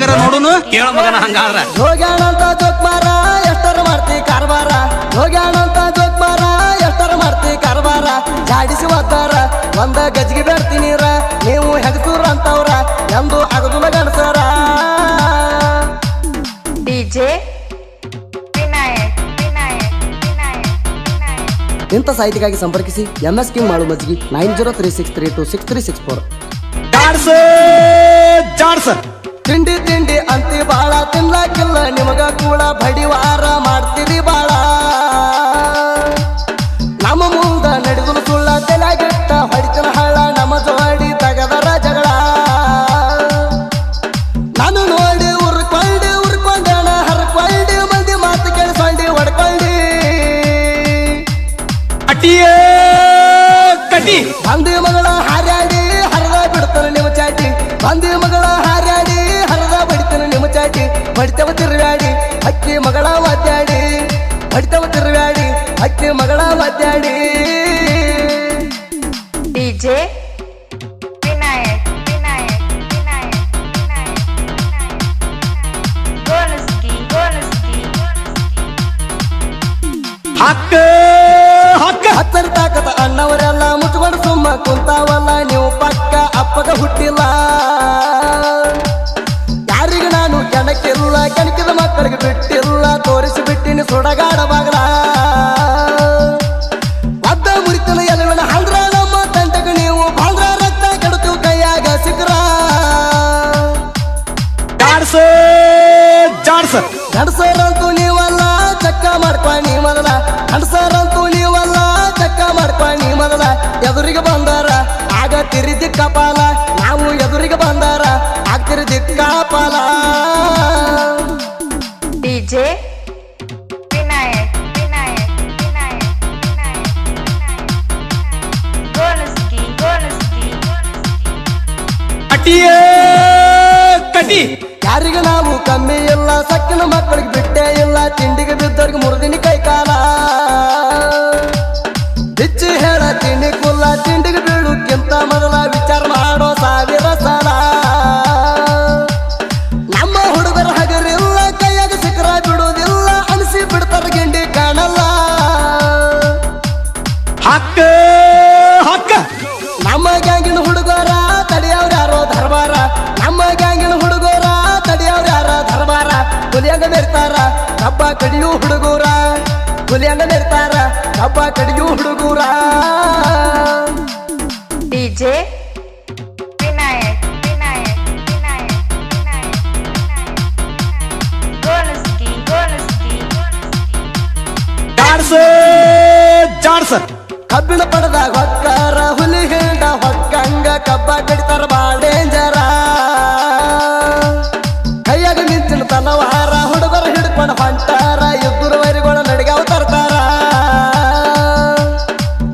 ಹೆಂಗಾರ ನೋಡುನು ಕೇಳ ಮಗನ ಹಂಗಾದ್ರ ಹೋಗ್ಯಾಣಂತ ಜೋಕ್ಮಾರ ಎಷ್ಟರ ಮಾಡ್ತಿ ಕಾರ್ಬಾರ ಹೋಗ್ಯಾಣಂತ ಜೋಕ್ಮಾರ ಎಷ್ಟರ ಮಾಡ್ತಿ ಕಾರ್ಬಾರ ಜಾಡಿಸಿ ಒತ್ತಾರ ಒಂದ ಗಜ್ಗಿ ಬೇಡ್ತೀನಿರ ನೀವು ಹೆಗಸೂರ ಅಂತವ್ರ ಎಂದು ಅಗದುಲ ಗಣಸರ ಡಿಜೆ ಇಂಥ ಸಾಹಿತಿಗಾಗಿ ಸಂಪರ್ಕಿಸಿ MS ಕಿಂಗ್ ಮಾಡು ಮಜ್ಗಿ 9036326364 ತಿಂಡಿ ತಿಂಡಿ ಅಂತಿ ಬಾಳ ತಿನ್ಲಾಕಿಲ್ಲ ನಿಮಗ ಕೂಡ ಬಡಿವಾರ ಮಾಡ್ತೀರಿ ಬಾಳ ನಮ್ಮ ಮುಂದ ನಡೆದು ಸುಳ್ಳ ತಲೆಗಿಟ್ಟ ಹೊಡಿತನ ಹಳ್ಳ ನಮ್ಮ ಜೋಡಿ ತಗದರ ಜಗಳ ನಾನು ನೋಡಿ ಉರ್ಕೊಂಡೇಣ ಹರ್ಕೊಂಡಿ ಮಂದಿ ಮಾತು ಕೇಳಿಸ್ಕೊಂಡಿ ಹೊಡ್ಕೊಂಡಿ ಬಂದಿ ಮಗಳ ಹಾರ್ಯಾಡಿ ಹರದ ಬಿಡ್ತಾನೆ ನಿಮ್ಮ ಚಾಟಿ ಬಂದಿ ಮಗಳ ಹಾರ್ಯಾಡಿ ಹರದ ಬಿಡ್ತಾನೆ ನಿಮ್ಮ ಚಾಟಿ ಬಡಿತವ ತಿರುಗಾಡಿ ಅಕ್ಕಿ ಮಗಳ ಒದ್ದಾಡಿ ಬಡಿತವ ತಿರುಗಾಡಿ ಅಕ್ಕಿ ಮಗಳ ಒದ್ದಾಡಿ ಡಿಜೆ ಹತ್ತರ ತಾಕದ ಅಣ್ಣವರೆಲ್ಲ ಮುಚ್ಕೊಂಡು ಸುಮ್ಮ ಕುಂತಾವಲ್ಲ ನೀವು ಪಕ್ಕ ಅಪ್ಪಗ ಹುಟ್ಟಿಲ್ಲ ಯಾರಿಗ ನಾನು ಕೆಣಕಿಲ್ಲ ಕೆಣಕಿದ ಮಕ್ಕಳಿಗೆ ಬಿಟ್ಟಿಲ್ಲ ತೋರಿಸಿ ಬಿಟ್ಟಿನಿ ಸುಡಗಾಡ ಬಾಗಲ ಒದ್ದ ಮುರಿತನ ಎಲುವಿನ ಹಂದ್ರ ನಮ್ಮ ತಂಟಗ ನೀವು ಬಾಂದ್ರ ರಕ್ತ ಕೆಡುತ್ತು ಕೈಯಾಗ ಸಿಕ್ರ ಗಂಡಸರಂತೂ ನೀವಲ್ಲ ಚಕ್ಕ ಮಾಡ್ಕೊಳ್ಳಿ ಮೊದಲ ಗಂಡಸರಂತೂ ನೀವಲ್ಲ ಚಕ್ಕ ಮಾಡ್ಕೊಳ್ಳಿ ಮೊದಲ ಎದುರಿಗೆ ಬಂದಾರ ಆಗ ತಿರಿದಿ ಕಪಾಲ ನಾವು ಎದುರಿಗೆ ಬಂದಾರ ಆಗ್ತಿರಿದಿ ಕಪಾಲ ಡಿಜೆ ಯಾರಿಗೆ ನಾವು ಕಮ್ಮಿ ಇಲ್ಲ ಸಕ್ಕಿನ ಮಕ್ಕಳಿಗೆ ಬಿಟ್ಟೇ ಇಲ್ಲ ತಿಂಡಿಗೆ ಬಿದ್ದವ್ರಿಗೆ ಮುರಿದಿನಿ ಕೈ ಕಾಲ ಬಿಚ್ಚಿ ಹೇಳ ತಿಂಡಿ ಕುಲ್ಲ ತಿಂಡಿಗೆ ಬೀಳುಕ್ಕಿಂತ ಮೊದಲ ವಿಚಾರ ಮಾಡೋ ಸಾವಿರ ಸಲ ನಮ್ಮ ಹುಡುಗರ ಹಗರಿಲ್ಲ ಕೈಯಾಗ ಸಿಕ್ಕರ ಬಿಡುವುದಿಲ್ಲ ಅನಿಸಿ ಬಿಡ್ತಾರ ಗಿಂಡಿ ಕಾಣಲ್ಲ ನಮ್ಮ ಗ್ಯಾಂಗಿನ ಹುಡುಗರ ತಡಿಯವ್ರ ಯಾರೋ ದರ್ಬಾರ ನಮ್ಮ ಗ್ಯಾಂಗಿನ ಹುಡುಗರ ತಡಿಯವ್ರ ಯಾರ ದರ್ಬಾರ ಹುಲಿಯಂಗ ಮೆರ್ತಾರ ಹಬ್ಬ ಕಡಿಯೂ ಹುಡುಗೂರ ಹುಲಿಯಂಗ ಮೆರ್ತಾರ ಹಬ್ಬ ಕಡಿಯೂ ಹುಡುಗೂರ ಡಿಜೆ ಕಬ್ಬಿಣ ಪಡೆದಾಗ ಹೊಕ್ಕಾರ ಹುಲಿ ಹಿಂಡ ಹೊಕ್ಕಂಗ ಕಬ್ಬ ಕಡಿತಾರ ಬಾಳ ಡೇಂಜರ ಕೈಯಾಗ ಮಿಂಚಿನ ತಲವಾರ ಹುಡುಗರು ಹಿಡ್ಕೊಂಡು ಹೊಂಟಾರ ಇಬ್ಬರು ವೈರಿಗಳ ನಡಿಗಾವ್ ತರ್ತಾರ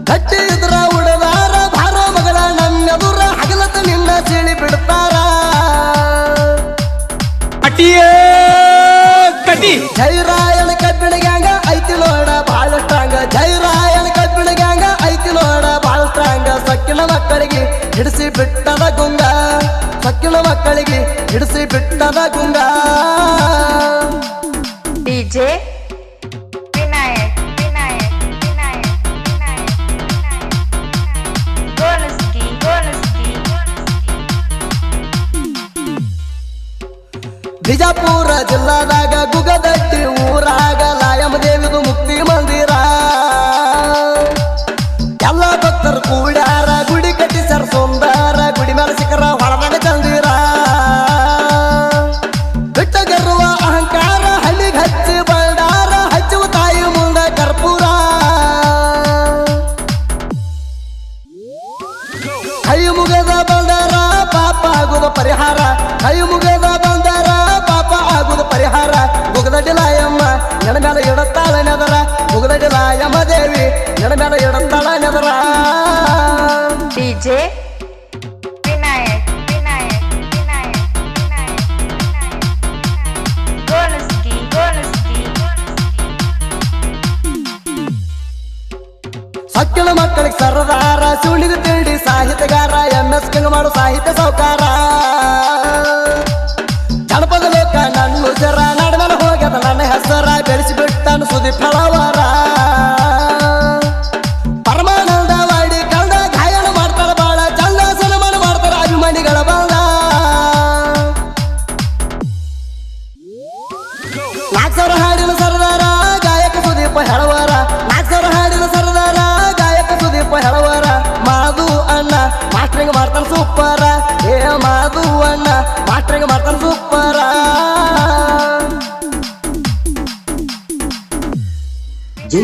ಗಟ್ಟಿ ಇದ್ರ ಉಡದಾರ ಭಾರ ಮಗಳ ನಮ್ಮೆದುರ ಹಗಲತ್ತ ನಿನ್ನ ಸೀಳಿ ಬಿಡ್ತಾರ ಜೈರಾಯಣ ಕಬ್ಬಿಣ ಗ್ಯಾಂಗ ಐತಿ ನೋಡ ಬಾಳ ಸ್ಟ್ರಾಂಗ ಜೈರಾಯಣ ಕಬ್ಬಿಣ ಗ್ಯಾಂಗ ಐತಿ ನೋಡ ಬಾಳ ಸ್ಟ್ರಾಂಗ ಸಕ್ಕಿನ ಮಕ್ಕಳಿಗೆ ಹಿಡಿಸಿ ಬಿಟ್ಟದ ಗುಂಗ ಸಕ್ಕಿನ ಮಕ್ಕಳಿಗೆ ಹಿಡಿಸಿ ಬಿಟ್ಟದ ಗುಂಗ ಡಿಜೆ ಬಿಜಾಪುರ ಜಿಲ್ಲಾದಾಗ ಗುಗದಟ್ಟಿ ಊರಾಗ ಲಾಯಮ್ಮ ದೇವಿದು ಮುಕ್ತಿ ಮಂದಿರ ಎಲ್ಲ ಭಕ್ತರು ಕೂಡ್ಯಾರ ಗುಡಿ ಕಟ್ಟಿಸರ ಸುಂದರ ಗುಡಿ ಮೇಲೆ ಸಿಕ್ಕರ ಹೊಳದಾಗ ಚಂದಿರ ಬಿಟ್ಟಗಿರುವ ಅಹಂಕಾರ ಹಳ್ಳಿಗೆ ಹಚ್ಚಿ ಬಲ್ಡಾರ ಹಚ್ಚುವ ತಾಯಿ ಮುಂದ ಕರ್ಪೂರ ಕೈ ಮುಗದ ಬಂದರ ಪಾಪ ಆಗುದ ಪರಿಹಾರ ಕೈ ಮುಗದ ಬಂದರ ಪಾಪ ಆಗುದ ಪರಿಹಾರ ಮುಗದಡಿಲಾಯಮ್ಮ ನೆನಮ್ಯಾಲ ಇಡತ್ತಾಳ ನೆದರ ಮುಗದಡಿಲಾಯಮ್ಮ ದೇವಿ ನೆನಮ್ಯಾಲ ಇಡತ್ತಾಳ ನೆದರ ಡಿಜೆ ಸಕ್ಕಿನ ಮಕ್ಕಳಿಗೆ ಸರದಾರ ಸುಳಿದು ತಿಂಡಿ ಸಾಹಿತ್ಯಗಾರ MS ಕಿಂಗ್ ಮಾಡು ಸಾಹಿತ್ಯ ಸೌಕಾರ ಜನಪದ ನಾಲ್ಕು ಹಾಡಿನ ಸರದಾರ ಗಾಯಕ ಸುದೀಪ ಹೆಳವಾರ 4,000 ಹಾಡಿನ ಸರದಾರ ಗಾಯಕ ಸುದೀಪ ಹೆಳವಾರ ಮಾದು ಅಣ್ಣ ಮಾಸ್ಟ್ರಿಂಗ್ ಮಾಡ್ತಾನ ಸೂಪರ ಏ ಮಾದು ಅಣ್ಣ ಮಾಸ್ಟ್ರಿಂಗ್ ಮಾಡ್ತಾನ ಸೂಪರ್